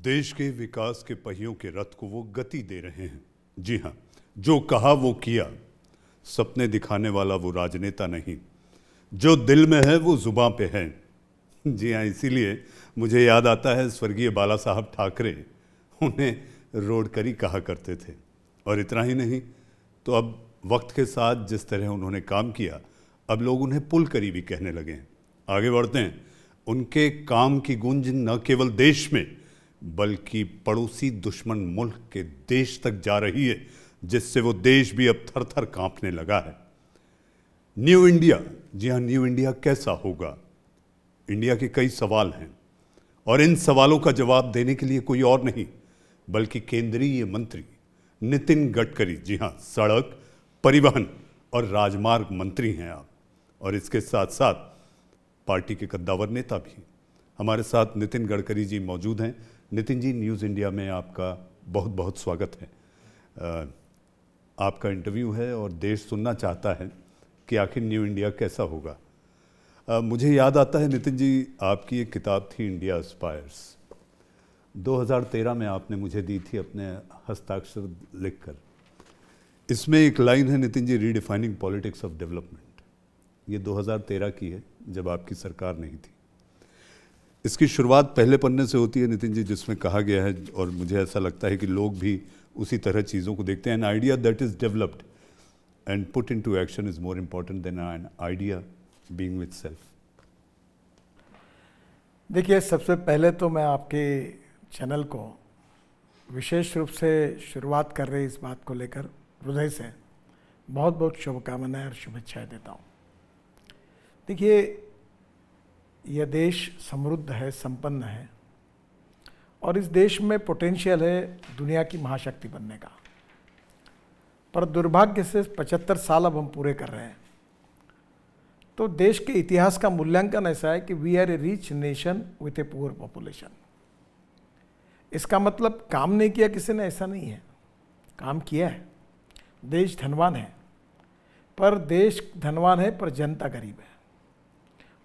देश के विकास के पहियों के रथ को वो गति दे रहे हैं। जी हाँ, जो कहा वो किया। सपने दिखाने वाला वो राजनेता नहीं, जो दिल में है वो जुबां पे है। जी हाँ, इसीलिए मुझे याद आता है स्वर्गीय बाला साहब ठाकरे, उन्हें रोडकरी कहा करते थे। और इतना ही नहीं तो अब वक्त के साथ जिस तरह उन्होंने काम किया, अब लोग उन्हें पुलकरी भी कहने लगे हैं। आगे बढ़ते हैं। उनके काम की गूंज न केवल देश में बल्कि पड़ोसी दुश्मन मुल्क के देश तक जा रही है, जिससे वो देश भी अब थर थर कांपने लगा है। न्यू इंडिया, जी हाँ, न्यू इंडिया कैसा होगा? इंडिया के कई सवाल हैं और इन सवालों का जवाब देने के लिए कोई और नहीं बल्कि केंद्रीय मंत्री नितिन गडकरी। जी हाँ, सड़क, परिवहन और राजमार्ग मंत्री हैं आप। और इसके साथ साथ पार्टी के कद्दावर नेता भी। हमारे साथ नितिन गडकरी जी मौजूद हैं। नितिन जी, न्यूज़ इंडिया में आपका बहुत बहुत स्वागत है। आपका इंटरव्यू है और देश सुनना चाहता है कि आखिर न्यू इंडिया कैसा होगा। मुझे याद आता है नितिन जी, आपकी एक किताब थी इंडिया एस्पायर्स, 2013 में आपने मुझे दी थी अपने हस्ताक्षर लिखकर। इसमें एक लाइन है Nitin ji, redefining politics of development. ये 2013 की है, जब आपकी सरकार नहीं थी। इसकी शुरुआत पहले पन्ने से होती है नितिन जी, जिसमें कहा गया है, और मुझे ऐसा लगता है कि लोग भी उसी तरह चीज़ों को देखते हैं। An idea that is developed and put into action is more important than an idea being with self. देखिए, सबसे पहले तो मैं आपके चैनल को विशेष रूप से शुरुआत कर रहे इस बात को लेकर हृदय से बहुत बहुत शुभकामनाएं और शुभेच्छाएं देता हूँ। देखिए, यह देश समृद्ध है, संपन्न है और इस देश में पोटेंशियल है दुनिया की महाशक्ति बनने का। पर दुर्भाग्य से 75 साल अब हम पूरे कर रहे हैं। तो देश के इतिहास का मूल्यांकन ऐसा है कि we are a rich nation with a poor population. इसका मतलब काम नहीं किया किसी ने, ऐसा नहीं है, काम किया है। देश धनवान है, पर देश धनवान है पर जनता गरीब है।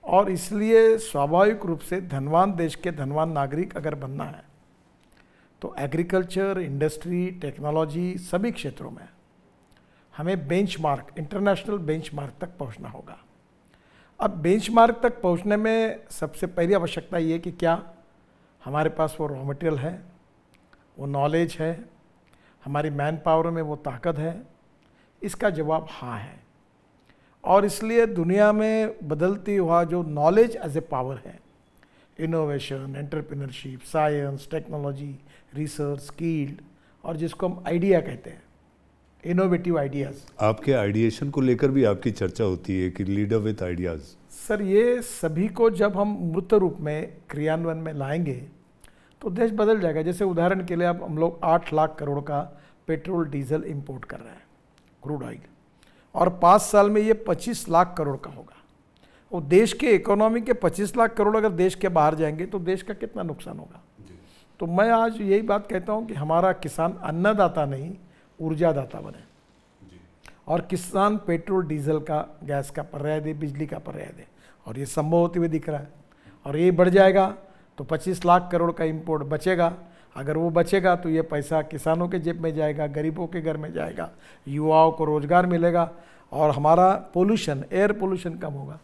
और इसलिए स्वाभाविक रूप से धनवान देश के धनवान नागरिक अगर बनना है तो एग्रीकल्चर, इंडस्ट्री, टेक्नोलॉजी, सभी क्षेत्रों में हमें बेंचमार्क, इंटरनेशनल बेंचमार्क तक पहुंचना होगा। अब बेंचमार्क तक पहुंचने में सबसे पहली आवश्यकता ये कि क्या हमारे पास वो रॉ मटेरियल है, वो नॉलेज है, हमारी मैन पावर में वो ताकत है। इसका जवाब हाँ है। और इसलिए दुनिया में बदलती हुआ जो नॉलेज एज ए पावर है, innovation, entrepreneurship, science, technology, research, skilled, और जिसको हम आइडिया कहते हैं, इनोवेटिव आइडियाज़। आपके आइडिएशन को लेकर भी आपकी चर्चा होती है कि लीडर विथ आइडियाज़। सर, ये सभी को जब हम मूर्त रूप में क्रियान्वयन में लाएंगे तो देश बदल जाएगा। जैसे उदाहरण के लिए अब हम लोग 8 लाख करोड़ का पेट्रोल डीजल इंपोर्ट कर रहे हैं, क्रूड ऑयल, और 5 साल में ये 25 लाख करोड़ का होगा। और देश के इकोनॉमी के 25 लाख करोड़ अगर देश के बाहर जाएंगे तो देश का कितना नुकसान होगा। तो मैं आज यही बात कहता हूँ कि हमारा किसान अन्नदाता नहीं, ऊर्जादाता बने। और किसान पेट्रोल डीजल का, गैस का पर्याय दे, बिजली का पर्याय दे। और ये संभव होते हुए दिख रहा है। और ये बढ़ जाएगा तो 25 लाख करोड़ का इंपोर्ट बचेगा। अगर वो बचेगा तो ये पैसा किसानों के जेब में जाएगा, गरीबों के घर में जाएगा, युवाओं को रोजगार मिलेगा और हमारा पोल्यूशन, एयर पोल्यूशन कम होगा।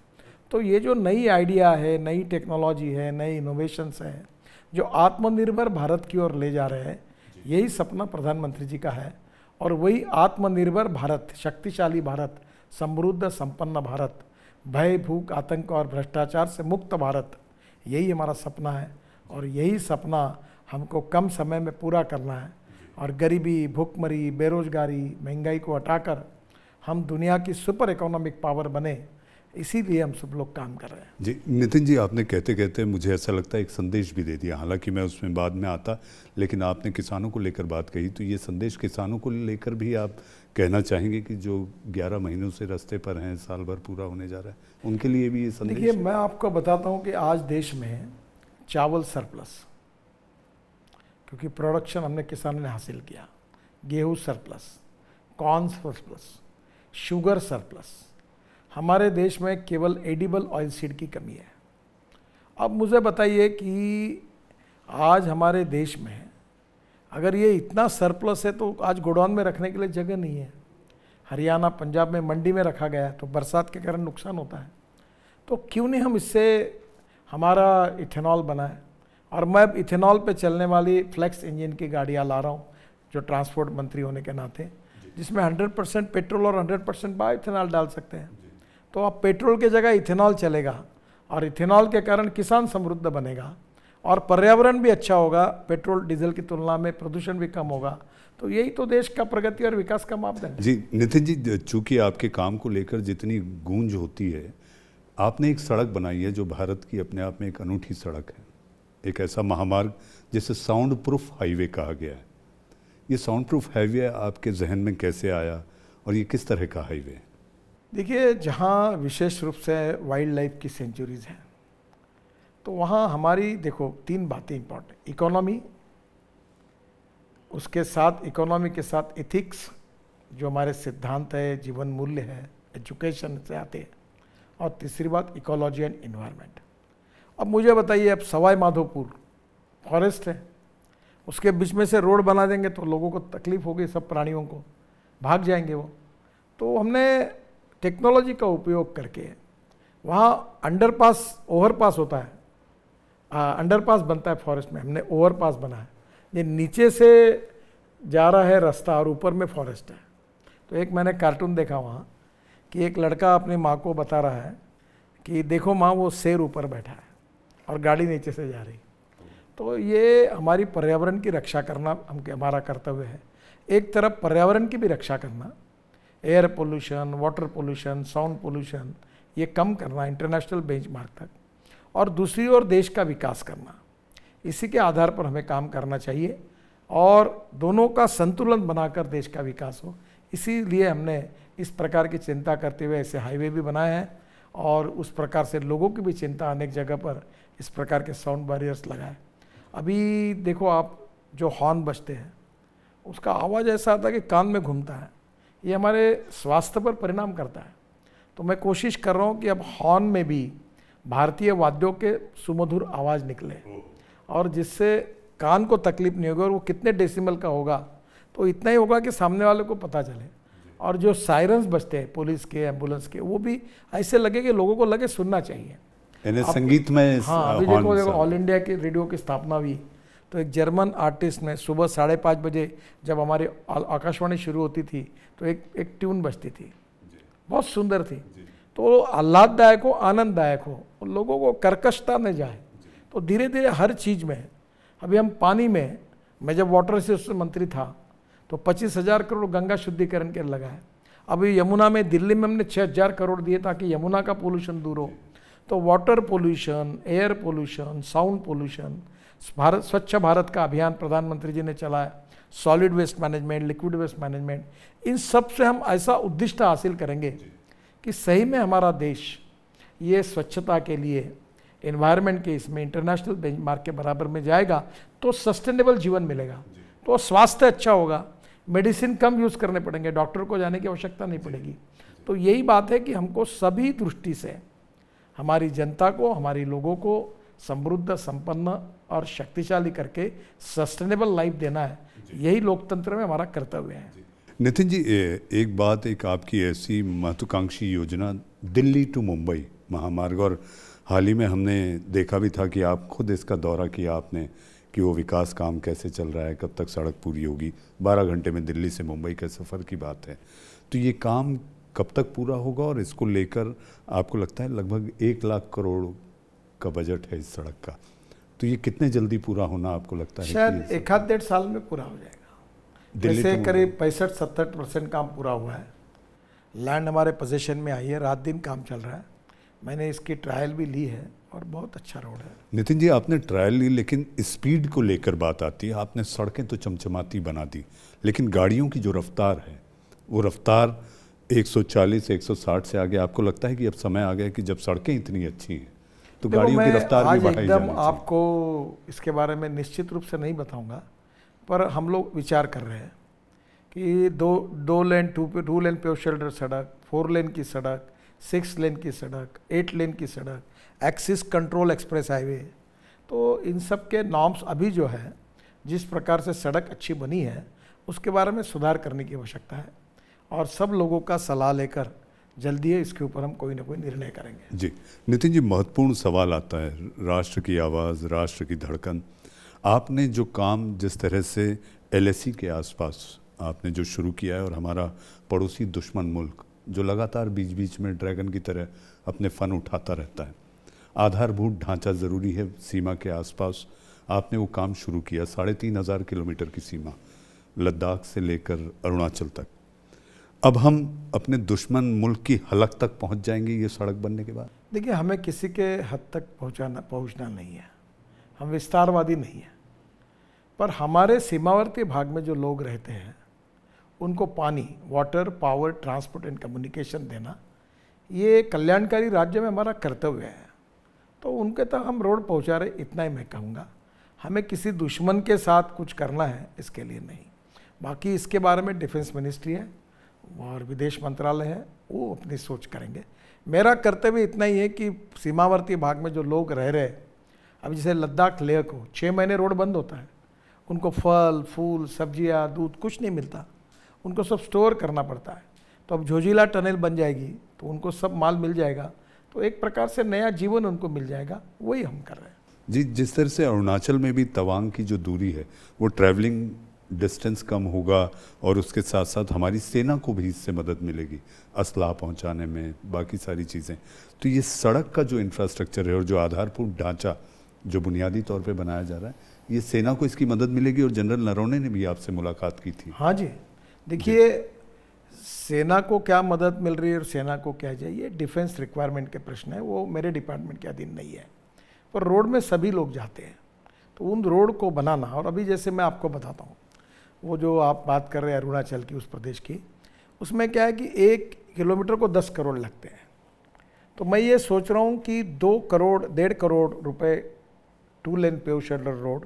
तो ये जो नई आइडिया है, नई टेक्नोलॉजी है, नई इनोवेशंस हैं, जो आत्मनिर्भर भारत की ओर ले जा रहे हैं, यही सपना प्रधानमंत्री जी का है। और वही आत्मनिर्भर भारत, शक्तिशाली भारत, समृद्ध संपन्न भारत, भय, भूख, आतंक और भ्रष्टाचार से मुक्त भारत, यही हमारा सपना है। और यही सपना हमको कम समय में पूरा करना है। और गरीबी, भूखमरी, बेरोजगारी, महंगाई को हटाकर हम दुनिया की सुपर इकोनॉमिक पावर बने, इसीलिए हम सब लोग काम कर रहे हैं। जी नितिन जी, आपने कहते कहते मुझे ऐसा लगता है एक संदेश भी दे दिया। हालांकि मैं उसमें बाद में आता, लेकिन आपने किसानों को लेकर बात कही, तो ये संदेश किसानों को लेकर भी आप कहना चाहेंगे कि जो 11 महीनों से रास्ते पर हैं, साल भर पूरा होने जा रहा है, उनके लिए भी ये संदेश? देखिए, मैं आपको बताता हूँ कि आज देश में चावल सरप्लस, क्योंकि प्रोडक्शन हमने किसानों ने हासिल किया, गेहूँ surplus, corn surplus, sugar surplus. हमारे देश में केवल एडिबल ऑयल सीड की कमी है। अब मुझे बताइए कि आज हमारे देश में अगर ये इतना सरप्लस है तो आज गोडाउन में रखने के लिए जगह नहीं है। हरियाणा पंजाब में मंडी में रखा गया है तो बरसात के कारण नुकसान होता है। तो क्यों नहीं हम इससे हमारा इथेनॉल बनाए। और मैं अब इथेनॉल पे चलने वाली फ्लेक्स इंजन की गाड़ियाँ ला रहा हूँ जो ट्रांसपोर्ट मंत्री होने के नाते, जिसमें 100% पेट्रोल और 100% बायो इथेनॉल डाल सकते हैं। तो अब पेट्रोल की जगह इथेनॉल चलेगा और इथेनॉल के कारण किसान समृद्ध बनेगा और पर्यावरण भी अच्छा होगा, पेट्रोल डीजल की तुलना में प्रदूषण भी कम होगा। तो यही तो देश का प्रगति और विकास का मापदंड। जी नितिन जी, चूंकि आपके काम को लेकर जितनी गूंज होती है, आपने एक सड़क बनाई है जो भारत की अपने आप में एक अनूठी सड़क है, एक ऐसा महामार्ग जिसे साउंड प्रूफ हाईवे कहा गया है। ये साउंड प्रूफ हाईवे आपके जहन में कैसे आया और ये किस तरह का हाईवे है? देखिए, जहाँ विशेष रूप से वाइल्ड लाइफ की सेंचुरीज हैं तो वहाँ हमारी देखो 3 बातें इंपॉर्टेंट, इकोनॉमी, उसके साथ इकोनॉमी के साथ एथिक्स जो हमारे सिद्धांत है, जीवन मूल्य है, एजुकेशन से आते हैं, और तीसरी बात इकोलॉजी एंड इन्वायरमेंट। अब मुझे बताइए, अब सवाई माधोपुर फॉरेस्ट है, उसके बीच में से रोड बना देंगे तो लोगों को तकलीफ होगी, सब प्राणियों को भाग जाएंगे वो। तो हमने टेक्नोलॉजी का उपयोग करके वहाँ अंडरपास ओवरपास होता है, अंडरपास बनता है फॉरेस्ट में, हमने ओवरपास बना है। ये नीचे से जा रहा है रास्ता और ऊपर में फॉरेस्ट है। तो एक मैंने कार्टून देखा वहाँ कि एक लड़का अपनी माँ को बता रहा है कि देखो माँ, वो शेर ऊपर बैठा है और गाड़ी नीचे से जा रही। तो ये हमारी पर्यावरण की रक्षा करना हमारा कर्तव्य है। एक तरफ पर्यावरण की भी रक्षा करना, air pollution, water pollution, sound pollution ये कम करना इंटरनेशनल बेंचमार्क तक, और दूसरी ओर देश का विकास करना। इसी के आधार पर हमें काम करना चाहिए और दोनों का संतुलन बनाकर देश का विकास हो। इसीलिए हमने इस प्रकार की चिंता करते हुए ऐसे हाईवे भी बनाए हैं और उस प्रकार से लोगों की भी चिंता अनेक जगह पर इस प्रकार के साउंड बैरियर्स लगाए। अभी देखो आप, जो हॉर्न बजते हैं उसका आवाज़ ऐसा आता है कि कान में घूमता है, ये हमारे स्वास्थ्य पर परिणाम करता है। तो मैं कोशिश कर रहा हूँ कि अब हॉर्न में भी भारतीय वाद्यों के सुमधुर आवाज़ निकले और जिससे कान को तकलीफ नहीं होगी, और वो कितने डेसिमल का होगा तो इतना ही होगा कि सामने वाले को पता चले। और जो सायरन्स बजते हैं पुलिस के, एम्बुलेंस के, वो भी ऐसे लगे कि लोगों को लगे सुनना चाहिए। संगीत में हाँ, अभी देखो ऑल इंडिया की रेडियो की स्थापना हुई तो एक जर्मन आर्टिस्ट ने सुबह 5:30 बजे जब हमारी आकाशवाणी शुरू होती थी तो एक ट्यून बजती थी, बहुत सुंदर थी। तो आह्लाददायक हो, आनंददायक हो, लोगों को कर्कशता न जाए। तो धीरे धीरे हर चीज़ में, अभी हम पानी में, मैं जब वाटर रिसोर्स मंत्री था तो 25,000 करोड़ गंगा शुद्धिकरण के लगाए। अभी यमुना में, दिल्ली में हमने 6,000 करोड़ दिए ताकि यमुना का पोल्यूशन दूर हो। तो water pollution, air pollution, sound pollution, Bharat Swachh Bharat का अभियान प्रधानमंत्री जी ने चलाया, solid waste management, liquid waste management, इन सब से हम ऐसा उद्दिष्ट हासिल करेंगे कि सही में हमारा देश ये स्वच्छता के लिए, एनवायरनमेंट के इसमें इंटरनेशनल बेंचमार्क के बराबर में जाएगा तो सस्टेनेबल जीवन मिलेगा, तो स्वास्थ्य अच्छा होगा, मेडिसिन कम यूज़ करने पड़ेंगे, डॉक्टर को जाने की आवश्यकता नहीं पड़ेगी। तो यही बात है कि हमको सभी दृष्टि से हमारी जनता को, हमारी लोगों को समृद्ध, संपन्न और शक्तिशाली करके सस्टेनेबल लाइफ देना है। यही लोकतंत्र में हमारा कर्तव्य है। नितिन जी, एक बात, एक आपकी ऐसी महत्वाकांक्षी योजना दिल्ली टू मुंबई महामार्ग, और हाल ही में हमने देखा भी था कि आप खुद इसका दौरा किया आपने कि वो विकास काम कैसे चल रहा है, कब तक सड़क पूरी होगी। 12 घंटे में दिल्ली से मुंबई के सफ़र की बात है। तो ये काम कब तक पूरा होगा और इसको लेकर आपको लगता है लगभग 1 लाख करोड़ का बजट है इस सड़क का, तो ये कितने जल्दी पूरा होना आपको लगता है? शायद 1-1.5 साल में पूरा हो जाएगा। जैसे करीब 65-70% काम पूरा हुआ है। लैंड हमारे पोजीशन में आई है, रात दिन काम चल रहा है। मैंने इसकी ट्रायल भी ली है और बहुत अच्छा रोड है। नितिन जी, आपने ट्रायल ली, लेकिन स्पीड को लेकर बात आती है। आपने सड़कें तो चमचमाती बना दी, लेकिन गाड़ियों की जो रफ्तार है वो रफ्तार 140-160 से आगे। आपको लगता है कि अब समय आ गया कि जब सड़कें इतनी अच्छी हैं तो गाड़ियों की रफ्तार भी बढ़ाई जानी चाहिए? आपको इसके बारे में निश्चित रूप से नहीं बताऊंगा, पर हम लोग विचार कर रहे हैं कि दो लेन, टू लेन पे शोल्डर सड़क, 4 लेन की सड़क, 6 लेन की सड़क, 8 लेन की सड़क, एक्सिस कंट्रोल एक्सप्रेस हाईवे, तो इन सब के नॉर्म्स अभी जो है, जिस प्रकार से सड़क अच्छी बनी है उसके बारे में सुधार करने की आवश्यकता है, और सब लोगों का सलाह लेकर जल्दी है इसके ऊपर हम कोई ना कोई निर्णय करेंगे। जी नितिन जी, महत्वपूर्ण सवाल आता है, राष्ट्र की आवाज़, राष्ट्र की धड़कन। आपने जो काम जिस तरह से LAC के आसपास आपने जो शुरू किया है, और हमारा पड़ोसी दुश्मन मुल्क जो लगातार बीच बीच में ड्रैगन की तरह अपने फन उठाता रहता है, आधारभूत ढांचा ज़रूरी है सीमा के आसपास। आपने वो काम शुरू किया, 3500 किलोमीटर की सीमा, लद्दाख से लेकर अरुणाचल तक। अब हम अपने दुश्मन मुल्क की हलक तक पहुंच जाएंगे ये सड़क बनने के बाद? देखिए, हमें किसी के हद तक पहुंचना नहीं है, हम विस्तारवादी नहीं हैं, पर हमारे सीमावर्ती भाग में जो लोग रहते हैं उनको पानी, water, power, transport and communication देना, ये कल्याणकारी राज्य में हमारा कर्तव्य है। तो उनके तक हम रोड पहुंचा रहे, इतना ही मैं कहूँगा। हमें किसी दुश्मन के साथ कुछ करना है इसके लिए नहीं। बाकी इसके बारे में डिफेंस मिनिस्ट्री है और विदेश मंत्रालय है, वो अपनी सोच करेंगे। मेरा कर्तव्य इतना ही है कि सीमावर्ती भाग में जो लोग रह रहे, अब जैसे लद्दाख लेह को 6 महीने रोड बंद होता है, उनको फल फूल सब्जियां दूध कुछ नहीं मिलता, उनको सब स्टोर करना पड़ता है। तो अब झोजिला टनल बन जाएगी तो उनको सब माल मिल जाएगा, तो एक प्रकार से नया जीवन उनको मिल जाएगा, वही हम कर रहे हैं। जी, जिस तरह से अरुणाचल में भी तवांग की जो दूरी है वो ट्रैवलिंग डिस्टेंस कम होगा, और उसके साथ साथ हमारी सेना को भी इससे मदद मिलेगी असलाह पहुंचाने में, बाकी सारी चीज़ें। तो ये सड़क का जो इंफ्रास्ट्रक्चर है और जो आधारभूत ढांचा जो बुनियादी तौर पे बनाया जा रहा है, ये सेना को इसकी मदद मिलेगी। और जनरल नरवणे ने भी आपसे मुलाकात की थी। हाँ जी, देखिए, सेना को क्या मदद मिल रही है और सेना को क्या चाहिए, डिफेंस रिक्वायरमेंट के प्रश्न है, वो मेरे डिपार्टमेंट के अधीन नहीं है। पर रोड में सभी लोग जाते हैं, तो उन रोड को बनाना, और अभी जैसे मैं आपको बताता हूँ, वो जो आप बात कर रहे हैं अरुणाचल की, उस प्रदेश की, उसमें क्या है कि 1 किलोमीटर को 10 करोड़ लगते हैं। तो मैं ये सोच रहा हूँ कि 2 करोड़ 1.5 करोड़ रुपए 2 लेन पेव शोल्डर रोड,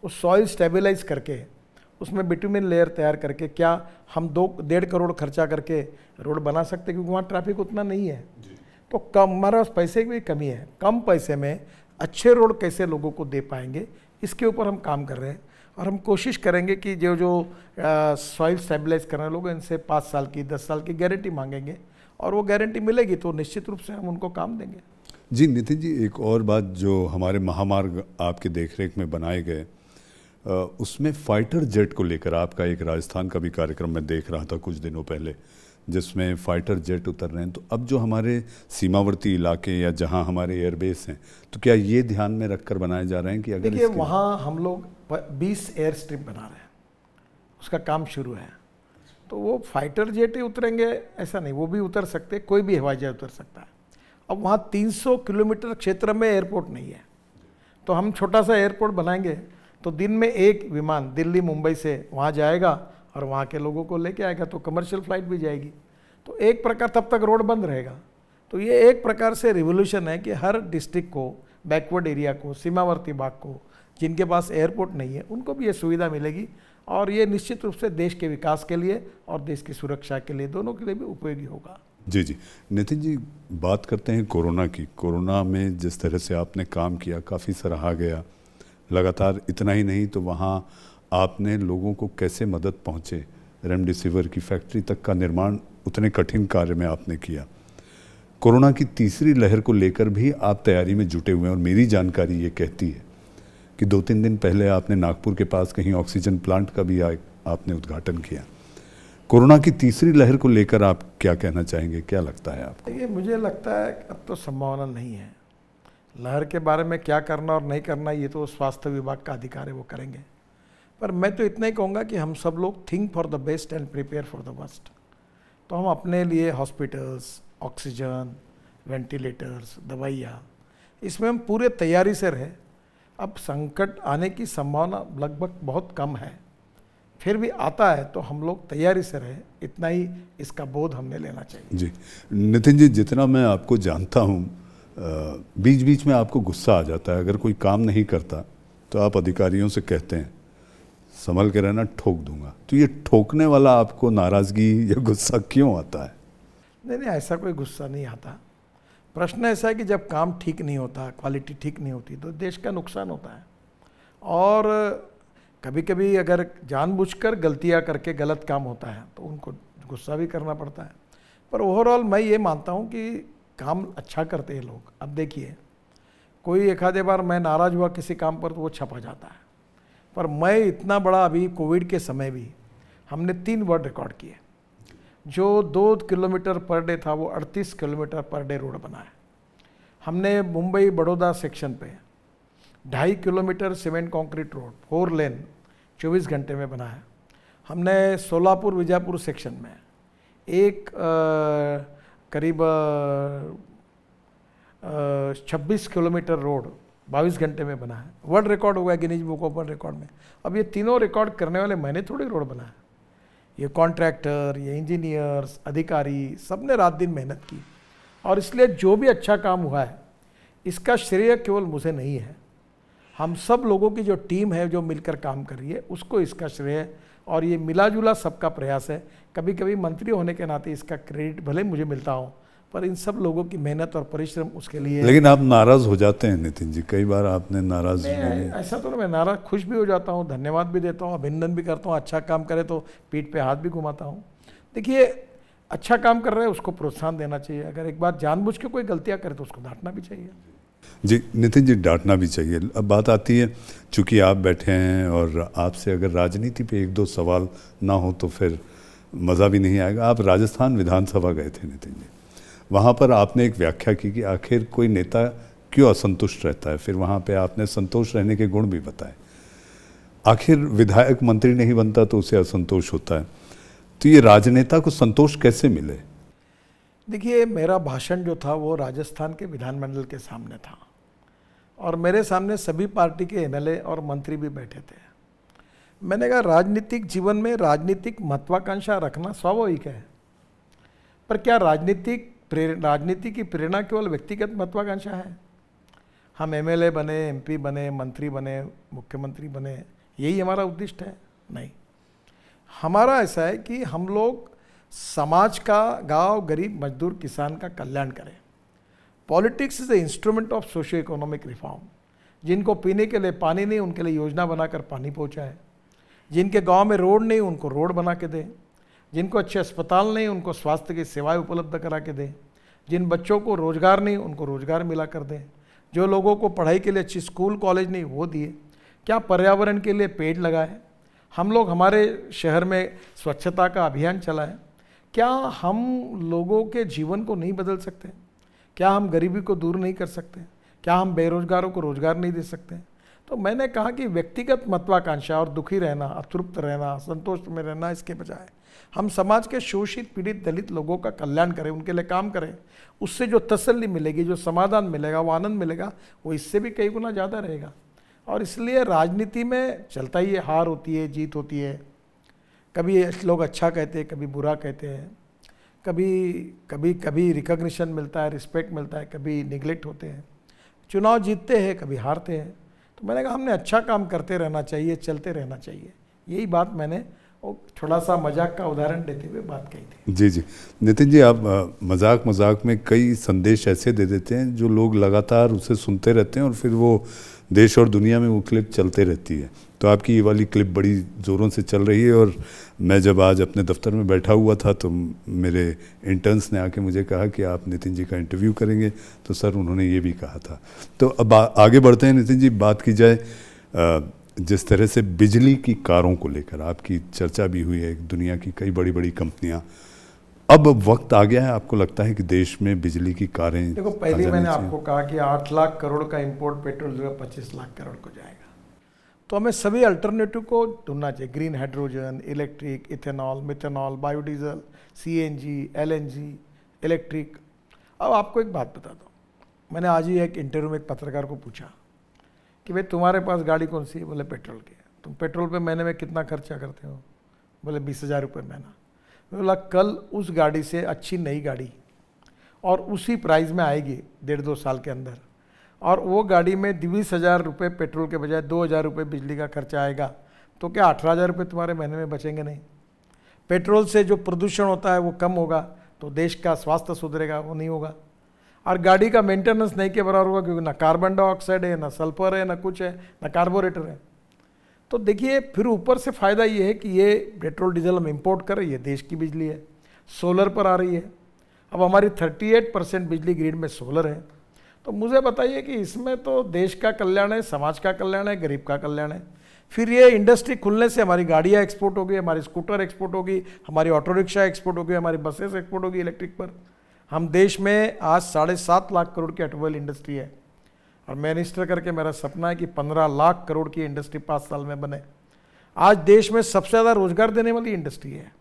उस सॉइल स्टेबलाइज करके उसमें बिटुमिन लेयर तैयार करके, क्या हम 2-1.5 करोड़ खर्चा करके रोड बना सकते हैं, क्योंकि वहाँ ट्रैफिक उतना नहीं है। तो कम, हमारे पास पैसे की भी कमी है, कम पैसे में अच्छे रोड कैसे लोगों को दे पाएंगे, इसके ऊपर हम काम कर रहे हैं। और हम कोशिश करेंगे कि जो सॉइल स्टेबलाइज करने लोग, इनसे 5 साल की 10 साल की गारंटी मांगेंगे, और वो गारंटी मिलेगी तो निश्चित रूप से हम उनको काम देंगे। जी नितिन जी, एक और बात, जो हमारे महामार्ग आपके देखरेख में बनाए गए, उसमें फाइटर जेट को लेकर आपका एक राजस्थान का भी कार्यक्रम मैं देख रहा था कुछ दिनों पहले, जिसमें फाइटर जेट उतर रहे हैं। तो अब जो हमारे सीमावर्ती इलाके या जहां हमारे एयरबेस हैं, तो क्या ये ध्यान में रखकर बनाए जा रहे हैं कि अगर देखिए, वहाँ हम लोग 20 एयर स्ट्रिप बना रहे हैं, उसका काम शुरू है। तो वो फाइटर जेट ही उतरेंगे ऐसा नहीं, वो भी उतर सकते, कोई भी हवाई जहाज उतर सकता है। अब वहाँ 300 किलोमीटर क्षेत्र में एयरपोर्ट नहीं है, तो हम छोटा सा एयरपोर्ट बनाएंगे, तो दिन में एक विमान दिल्ली मुंबई से वहाँ जाएगा और वहाँ के लोगों को लेके आएगा, तो कमर्शियल फ्लाइट भी जाएगी। तो एक प्रकार तब तक रोड बंद रहेगा। तो ये एक प्रकार से रिवोल्यूशन है कि हर डिस्ट्रिक्ट को, बैकवर्ड एरिया को, सीमावर्ती भाग को, जिनके पास एयरपोर्ट नहीं है, उनको भी ये सुविधा मिलेगी, और ये निश्चित रूप से देश के विकास के लिए और देश की सुरक्षा के लिए, दोनों के लिए भी उपयोगी होगा। जी जी, नितिन जी, बात करते हैं कोरोना की। कोरोना में जिस तरह से आपने काम किया, काफ़ी सराहा गया। लगातार इतना ही नहीं, तो वहाँ आपने लोगों को कैसे मदद पहुँचे, रेमडेसिविर की फैक्ट्री तक का निर्माण उतने कठिन कार्य में आपने किया। कोरोना की तीसरी लहर को लेकर भी आप तैयारी में जुटे हुए हैं, और मेरी जानकारी ये कहती है कि 2-3 दिन पहले आपने नागपुर के पास कहीं ऑक्सीजन प्लांट का भी आपने उद्घाटन किया। कोरोना की तीसरी लहर को लेकर आप क्या कहना चाहेंगे, क्या लगता है आपको? ये मुझे लगता है अब तो संभावना नहीं है। लहर के बारे में क्या करना और नहीं करना, ये तो स्वास्थ्य विभाग का अधिकार है, वो करेंगे। पर मैं तो इतना ही कहूँगा कि हम सब लोग think for the best and prepare for the worst. तो हम अपने लिए हॉस्पिटल्स, ऑक्सीजन, वेंटिलेटर्स, दवाइयाँ, इसमें हम पूरे तैयारी से रहे। अब संकट आने की संभावना लगभग बहुत कम है, फिर भी आता है तो हम लोग तैयारी से रहे, इतना ही इसका बोध हमने लेना चाहिए। जी नितिन जी, जितना मैं आपको जानता हूँ, बीच बीच में आपको गुस्सा आ जाता है। अगर कोई काम नहीं करता तो आप अधिकारियों से कहते हैं संभल के रहना, ठोक दूंगा। तो ये ठोकने वाला आपको नाराज़गी या गुस्सा क्यों आता है? नहीं, ऐसा कोई गुस्सा नहीं आता। प्रश्न ऐसा है कि जब काम ठीक नहीं होता, क्वालिटी ठीक नहीं होती, तो देश का नुकसान होता है। और कभी कभी अगर जानबूझकर गलतियां करके गलत काम होता है तो उनको गुस्सा भी करना पड़ता है। पर ओवरऑल मैं ये मानता हूँ कि काम अच्छा करते हैं लोग। अब देखिए, कोई एक आधे बार मैं नाराज़ हुआ किसी काम पर तो वो छपा जाता है, पर मैं इतना बड़ा, अभी कोविड के समय भी हमने 3 वर्ल्ड रिकॉर्ड किए। जो 2 किलोमीटर पर डे था वो 38 किलोमीटर पर डे रोड बना है। हमने मुंबई बड़ौदा सेक्शन पे 2.5 किलोमीटर सीमेंट कंक्रीट रोड 4 लेन 24 घंटे में बना है। हमने सोलापुर विजयपुर सेक्शन में एक करीब 26 किलोमीटर रोड 22 घंटे में बना है। वर्ल्ड रिकॉर्ड हो गया Guinness book of world record में। अब ये तीनों रिकॉर्ड करने वाले मैंने थोड़ी रोड बना है, ये कॉन्ट्रैक्टर, ये इंजीनियर्स, अधिकारी, सब ने रात दिन मेहनत की। और इसलिए जो भी अच्छा काम हुआ है इसका श्रेय केवल मुझे नहीं है, हम सब लोगों की जो टीम है जो मिलकर काम कर रही है उसको इसका श्रेय है। और ये मिला जुला सबका प्रयास है। कभी कभी मंत्री होने के नाते इसका क्रेडिट भले मुझे मिलता हो, पर इन सब लोगों की मेहनत और परिश्रम उसके लिए। लेकिन आप नाराज हो जाते हैं नितिन जी, कई बार आपने नाराज। ऐसा तो मैं नाराज, खुश भी हो जाता हूँ, धन्यवाद भी देता हूँ, अभिनंदन भी करता हूँ। अच्छा काम करे तो पीठ पे हाथ भी घुमाता हूँ। देखिए, अच्छा काम कर रहे हैं उसको प्रोत्साहन देना चाहिए। अगर एक बार जानबूझ के कोई गलतियाँ करे तो उसको डांटना भी चाहिए। जी नितिन जी, डांटना भी चाहिए। अब बात आती है, चूंकि आप बैठे हैं और आपसे अगर राजनीति पे 1-2 सवाल ना हो तो फिर मज़ा भी नहीं आएगा। आप राजस्थान विधानसभा गए थे नितिन जी, वहाँ पर आपने एक व्याख्या की कि आखिर कोई नेता क्यों असंतुष्ट रहता है। फिर वहाँ पे आपने संतोष रहने के गुण भी बताए। आखिर विधायक मंत्री नहीं बनता तो उसे असंतोष होता है, तो ये राजनेता को संतोष कैसे मिले? देखिए, मेरा भाषण जो था वो राजस्थान के विधानमंडल के सामने था और मेरे सामने सभी पार्टी के एमएलए और मंत्री भी बैठे थे। मैंने कहा, राजनीतिक जीवन में राजनीतिक महत्वाकांक्षा रखना स्वाभाविक है, पर क्या राजनीति की प्रेरणा केवल व्यक्तिगत महत्वाकांक्षा है? हम एमएलए बने, एमपी बने, मंत्री बने, मुख्यमंत्री बने, यही हमारा उद्देश्य है? नहीं। हमारा ऐसा है कि हम लोग समाज का, गांव, गरीब, मजदूर, किसान का कल्याण करें। Politics is the instrument of socio economic reform. जिनको पीने के लिए पानी नहीं उनके लिए योजना बनाकर पानी पहुंचाए, जिनके गांव में रोड नहीं उनको रोड बना के दें, जिनको अच्छे अस्पताल नहीं उनको स्वास्थ्य की सेवाएं उपलब्ध करा के दें, जिन बच्चों को रोजगार नहीं उनको रोजगार मिला कर दें, जो लोगों को पढ़ाई के लिए अच्छी स्कूल कॉलेज नहीं वो दिए। क्या पर्यावरण के लिए पेड़ लगाए? हम लोग हमारे शहर में स्वच्छता का अभियान चलाएं। क्या हम लोगों के जीवन को नहीं बदल सकते? क्या हम गरीबी को दूर नहीं कर सकते? क्या हम बेरोजगारों को रोजगार नहीं दे सकते? तो मैंने कहा कि व्यक्तिगत महत्वाकांक्षा और दुखी रहना, अतृप्त रहना, असंतोष में रहना, इसके बजाय हम समाज के शोषित, पीड़ित, दलित लोगों का कल्याण करें, उनके लिए काम करें। उससे जो तसल्ली मिलेगी, जो समाधान मिलेगा, वो आनंद मिलेगा, वो इससे भी कई गुना ज़्यादा रहेगा। और इसलिए राजनीति में चलता ही है, हार होती है, जीत होती है। कभी लोग अच्छा कहते हैं, कभी बुरा कहते हैं, कभी रिकॉग्निशन मिलता है, रिस्पेक्ट मिलता है, कभी निगलेक्ट होते हैं। चुनाव जीतते हैं, कभी हारते हैं। तो मैंने कहा हमने अच्छा काम करते रहना चाहिए, चलते रहना चाहिए। यही बात मैंने थोड़ा सा मजाक का उदाहरण देते हुए बात कही थी। जी जी नितिन जी, आप मजाक में कई संदेश ऐसे दे देते हैं जो लोग लगातार उसे सुनते रहते हैं और फिर वो देश और दुनिया में वो क्लिप चलते रहती है। तो आपकी ये वाली क्लिप बड़ी ज़ोरों से चल रही है और मैं जब आज अपने दफ्तर में बैठा हुआ था तो मेरे इंटर्न्स ने आके मुझे कहा कि आप नितिन जी का इंटरव्यू करेंगे, तो सर उन्होंने ये भी कहा था। तो अब आगे बढ़ते हैं नितिन जी, बात की जाए जिस तरह से बिजली की कारों को लेकर आपकी चर्चा भी हुई है, दुनिया की कई बड़ी बड़ी कंपनियां, अब वक्त आ गया है आपको लगता है कि देश में बिजली की कारें? देखो, पहले मैंने आपको कहा कि 8 लाख करोड़ का इंपोर्ट पेट्रोल जो है 25 लाख करोड़ को जाएगा। तो हमें सभी अल्टरनेटिव को ढूंढना चाहिए, green hydrogen, electric, ethanol, methanol, biodiesel, CNG, LNG, electric. अब आपको एक बात बताता हूँ, मैंने आज ही एक इंटरव्यू में एक पत्रकार को पूछा कि भाई तुम्हारे पास गाड़ी कौन सी है? बोले पेट्रोल की है। तुम पेट्रोल पे महीने में कितना खर्चा करते हो? बोले 20,000 रुपये महीना। बोला कल उस गाड़ी से अच्छी नई गाड़ी और उसी प्राइस में आएगी 1.5-2 साल के अंदर, और वो गाड़ी में 20,000 रुपये पेट्रोल के बजाय 2,000 रुपये बिजली का खर्चा आएगा, तो क्या 18,000 रुपये तुम्हारे महीने में बचेंगे? नहीं। पेट्रोल से जो प्रदूषण होता है वो कम होगा तो देश का स्वास्थ्य सुधरेगा? वो नहीं होगा। और गाड़ी का मेंटेनेंस नहीं के बराबर होगा, क्योंकि ना कार्बन डाइऑक्साइड है, ना सल्फर है, ना कुछ है, ना कार्बोरेटर है। तो देखिए फिर ऊपर से फ़ायदा ये है कि ये पेट्रोल डीजल हम इंपोर्ट कर रही है, देश की बिजली है, सोलर पर आ रही है। अब हमारी 38% बिजली ग्रिड में सोलर है। तो मुझे बताइए कि इसमें तो देश का कल्याण है, समाज का कल्याण है, गरीब का कल्याण है। फिर ये इंडस्ट्री खुलने से हमारी गाड़ियाँ एक्सपोर्ट होगी, हमारी स्कूटर एक्सपोर्ट होगी, हमारी ऑटो रिक्शा एक्सपोर्ट होगी, हमारी बसेस एक्सपोर्ट होगी इलेक्ट्रिक पर। हम देश में आज 7.5 लाख करोड़ की ऑटोमोबाइल इंडस्ट्री है, और मिनिस्टर करके मेरा सपना है कि 15 लाख करोड़ की इंडस्ट्री 5 साल में बने। आज देश में सबसे ज़्यादा रोजगार देने वाली इंडस्ट्री है,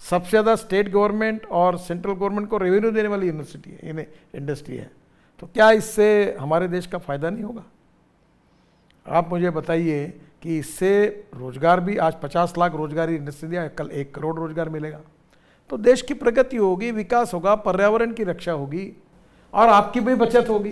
सबसे ज़्यादा स्टेट गवर्नमेंट और सेंट्रल गवर्नमेंट को रेवेन्यू देने वाली इंडस्ट्री है। तो क्या इससे हमारे देश का फ़ायदा नहीं होगा? आप मुझे बताइए कि इससे रोजगार भी, आज 50 लाख रोजगारी इंडस्ट्री दिया, कल 1 करोड़ रोजगार मिलेगा। तो देश की प्रगति होगी, विकास होगा, पर्यावरण की रक्षा होगी, और आपकी भी बचत होगी।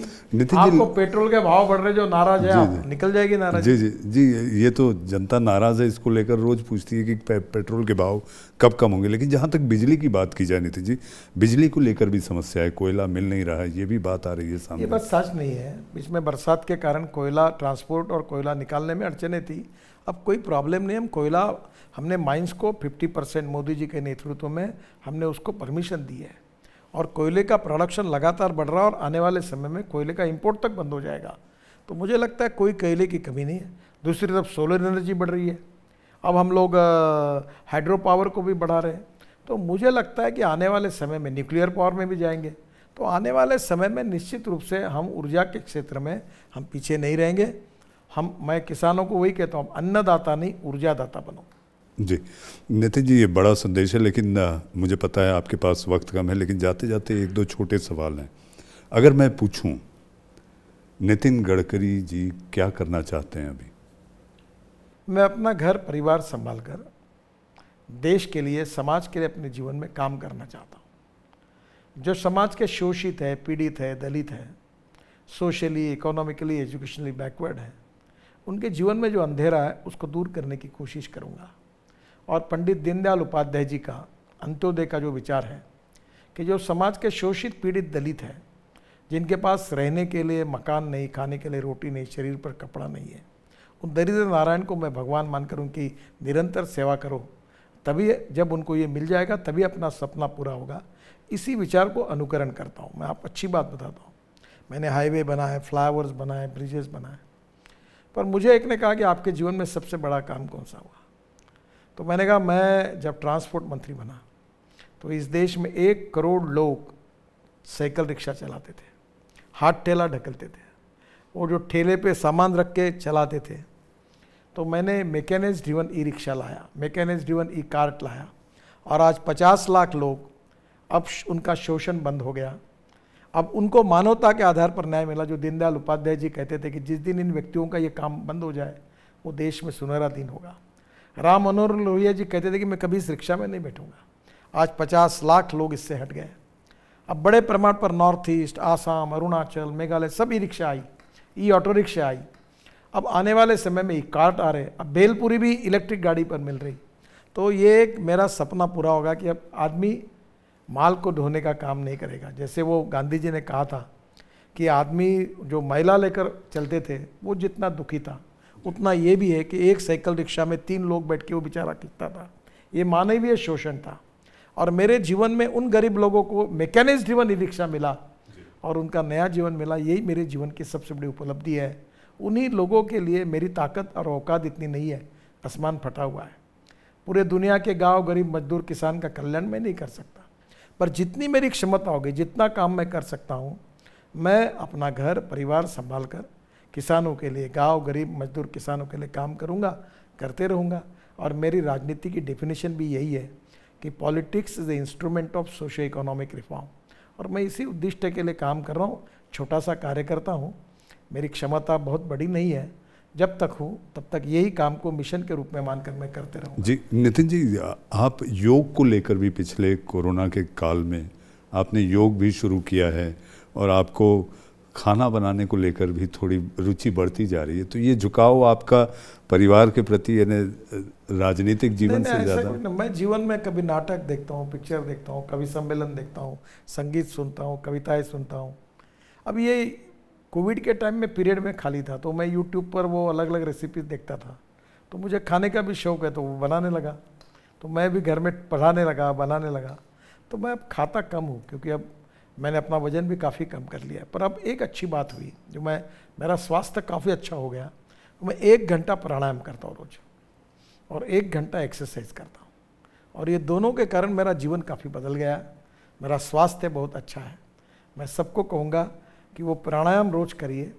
आपको पेट्रोल के भाव बढ़ रहे, जो नाराज है आप निकल जाएगी नाराज। जी जी जी, ये तो जनता नाराज है, इसको लेकर रोज पूछती है कि पेट्रोल के भाव कब कम होंगे। लेकिन जहाँ तक बिजली की बात की जाए नितिन जी, बिजली को लेकर भी समस्या है, कोयला मिल नहीं रहा है, ये भी बात आ रही है सामने। ये बात सच नहीं है, बीच में बरसात के कारण कोयला ट्रांसपोर्ट और कोयला निकालने में अड़चने थी। अब कोई प्रॉब्लम नहीं, हम कोयला, हमने माइंस को 50% मोदी जी के नेतृत्व में हमने उसको परमिशन दी है, और कोयले का प्रोडक्शन लगातार बढ़ रहा है, और आने वाले समय में कोयले का इंपोर्ट तक बंद हो जाएगा। तो मुझे लगता है कोई कोयले की कमी नहीं है। दूसरी तरफ सोलर एनर्जी बढ़ रही है, अब हम लोग हाइड्रो पावर को भी बढ़ा रहे हैं। तो मुझे लगता है कि आने वाले समय में न्यूक्लियर पावर में भी जाएंगे। तो आने वाले समय में निश्चित रूप से हम ऊर्जा के क्षेत्र में हम पीछे नहीं रहेंगे। मैं किसानों को वही कहता हूँ, अन्नदाता नहीं ऊर्जादाता बनो। जी नितिन जी, ये बड़ा संदेश है, लेकिन मुझे पता है आपके पास वक्त कम है, लेकिन जाते जाते 1-2 छोटे सवाल हैं। अगर मैं पूछूं, नितिन गडकरी जी क्या करना चाहते हैं अभी? मैं अपना घर परिवार संभाल कर देश के लिए, समाज के लिए अपने जीवन में काम करना चाहता हूँ। जो समाज के शोषित है, पीड़ित है, दलित है, सोशली, इकोनॉमिकली, एजुकेशनली बैकवर्ड है, उनके जीवन में जो अंधेरा है उसको दूर करने की कोशिश करूँगा। और पंडित दीनदयाल उपाध्याय जी का अंत्योदय का जो विचार है कि जो समाज के शोषित पीड़ित दलित हैं, जिनके पास रहने के लिए मकान नहीं, खाने के लिए रोटी नहीं, शरीर पर कपड़ा नहीं है, उन दरिद्र नारायण को मैं भगवान मानकर उनकी निरंतर सेवा करो, तभी जब उनको ये मिल जाएगा तभी अपना सपना पूरा होगा। इसी विचार को अनुकरण करता हूँ। मैं आप अच्छी बात बताता हूँ, मैंने हाईवे बनाए, फ्लाईओवर्स बनाए, ब्रिजेस बनाए, पर मुझे एक ने कहा कि आपके जीवन में सबसे बड़ा काम कौन सा हुआ? तो मैंने कहा, मैं जब ट्रांसपोर्ट मंत्री बना तो इस देश में 1 करोड़ लोग साइकिल रिक्शा चलाते थे, हाथ ठेला ढकलते थे, वो जो ठेले पे सामान रख के चलाते थे। तो मैंने मैकेनिज्ड ड्रिवन ई रिक्शा लाया, मैकेनिज्ड ड्रिवन ई कार्ट लाया, और आज 50 लाख लोग, अब उनका शोषण बंद हो गया। अब उनको मानवता के आधार पर न्याय मिला। जो दीनदयाल उपाध्याय जी कहते थे कि जिस दिन इन व्यक्तियों का ये काम बंद हो जाए वो देश में सुनहरा दिन होगा। राम मनोहर लोहिया जी कहते थे कि मैं कभी इस रिक्शा में नहीं बैठूंगा। आज 50 लाख लोग इससे हट गए। अब बड़े प्रमाण पर नॉर्थ ईस्ट, आसाम, अरुणाचल, मेघालय सब ई रिक्शा आई, ई ऑटो रिक्शा आई। अब आने वाले समय में ई कार्ट आ रहे, अब भेलपुरी भी इलेक्ट्रिक गाड़ी पर मिल रही। तो ये एक मेरा सपना पूरा होगा कि अब आदमी माल को ढोने का काम नहीं करेगा। जैसे वो गांधी जी ने कहा था कि आदमी जो महिला लेकर चलते थे वो जितना दुखी था, उतना ये भी है कि एक साइकिल रिक्शा में 3 लोग बैठ के वो बेचारा खींचता था। ये मानवीय शोषण था। और मेरे जीवन में उन गरीब लोगों को मैकेनिज्ड ड्रिवन ई रिक्शा मिला और उनका नया जीवन मिला। यही मेरे जीवन की सबसे बड़ी उपलब्धि है। उन्हीं लोगों के लिए मेरी ताकत और औकात इतनी नहीं है, आसमान फटा हुआ है। पूरे दुनिया के गांव, गरीब, मजदूर, किसान का कल्याण मैं नहीं कर सकता, पर जितनी मेरी क्षमता होगी, जितना काम मैं कर सकता हूँ, मैं अपना घर परिवार संभाल कर किसानों के लिए, गांव, गरीब, मजदूर, किसानों के लिए काम करूँगा, करते रहूँगा। और मेरी राजनीति की डेफिनेशन भी यही है कि politics is the instrument of socio economic reform, और मैं इसी उद्देश्य के लिए काम कर रहा हूँ। छोटा सा कार्यकर्ता हूँ, मेरी क्षमता बहुत बड़ी नहीं है। जब तक हूँ तब तक यही काम को मिशन के रूप में मानकर मैं करते रहूँगा। जी नितिन जी, आप योग को लेकर भी पिछले कोरोना के काल में आपने योग भी शुरू किया है, और आपको खाना बनाने को लेकर भी थोड़ी रुचि बढ़ती जा रही है। तो ये झुकाव आपका परिवार के प्रति, यानी राजनीतिक जीवन से ज़्यादा? मैं जीवन में कभी नाटक देखता हूँ, पिक्चर देखता हूँ, कवि सम्मेलन देखता हूँ, संगीत सुनता हूँ, कविताएं सुनता हूँ, अब ये कोविड के टाइम में पीरियड में खाली था, तो मैं यूट्यूब पर वो अलग अलग रेसिपीज देखता था, तो मुझे खाने का भी शौक़ है, तो वो बनाने लगा, तो मैं भी घर में पढ़ाने लगा, बनाने लगा। तो मैं अब खाता कम हूँ, क्योंकि अब मैंने अपना वज़न भी काफ़ी कम कर लिया है। पर अब एक अच्छी बात हुई, जो मेरा स्वास्थ्य काफ़ी अच्छा हो गया, तो मैं 1 घंटा प्राणायाम करता हूँ रोज़ और 1 घंटा एक्सरसाइज करता हूँ, और ये दोनों के कारण मेरा जीवन काफ़ी बदल गया। मेरा स्वास्थ्य बहुत अच्छा है। मैं सबको कहूँगा कि वो प्राणायाम रोज करिए,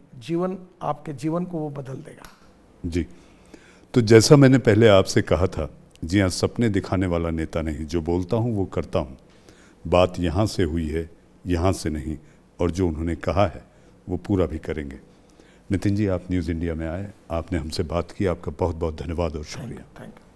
आपके जीवन को वो बदल देगा। जी, तो जैसा मैंने पहले आपसे कहा था, जी हाँ, सपने दिखाने वाला नेता नहीं, जो बोलता हूँ वो करता हूँ। बात यहाँ से हुई है, यहाँ से नहीं, और जो उन्होंने कहा है वो पूरा भी करेंगे। नितिन जी, आप न्यूज़ इंडिया में आए, आपने हमसे बात की, आपका बहुत बहुत धन्यवाद और शुक्रिया। Thank you.